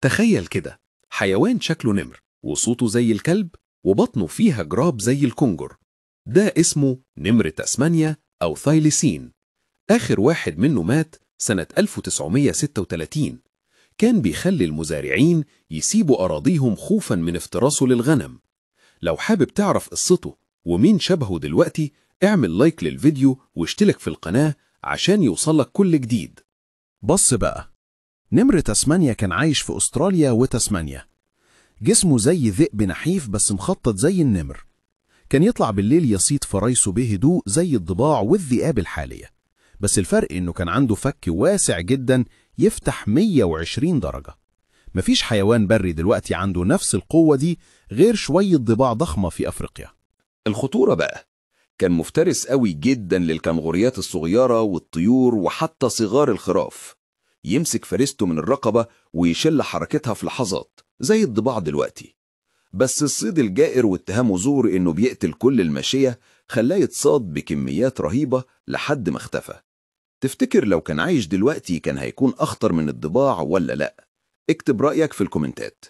تخيل كده، حيوان شكله نمر وصوته زي الكلب وبطنه فيها جراب زي الكنجر. ده اسمه نمر تسمانيا أو ثايلسين. آخر واحد منه مات سنة 1936. كان بيخلي المزارعين يسيبوا أراضيهم خوفا من افتراسه للغنم. لو حابب تعرف قصته ومين شبهه دلوقتي، اعمل لايك للفيديو واشترك في القناة عشان يوصلك كل جديد. بص بقى، نمر تسمانيا كان عايش في أستراليا وتسمانيا. جسمه زي ذئب نحيف بس مخطط زي النمر. كان يطلع بالليل يصيد فرايسه بهدوء زي الضباع والذئاب الحالية، بس الفرق إنه كان عنده فك واسع جدا يفتح 120 درجة. مفيش حيوان بري دلوقتي عنده نفس القوة دي غير شوية ضباع ضخمة في أفريقيا. الخطورة بقى، كان مفترس قوي جدا للكنغوريات الصغيرة والطيور وحتى صغار الخراف. يمسك فريسته من الرقبة ويشل حركتها في لحظات زي الضباع دلوقتي. بس الصيد الجائر واتهامه زور انه بيقتل كل الماشية خلاه يتصاد بكميات رهيبة لحد ما اختفى. تفتكر لو كان عايش دلوقتي كان هيكون أخطر من الضباع ولا لأ؟ اكتب رأيك في الكومنتات.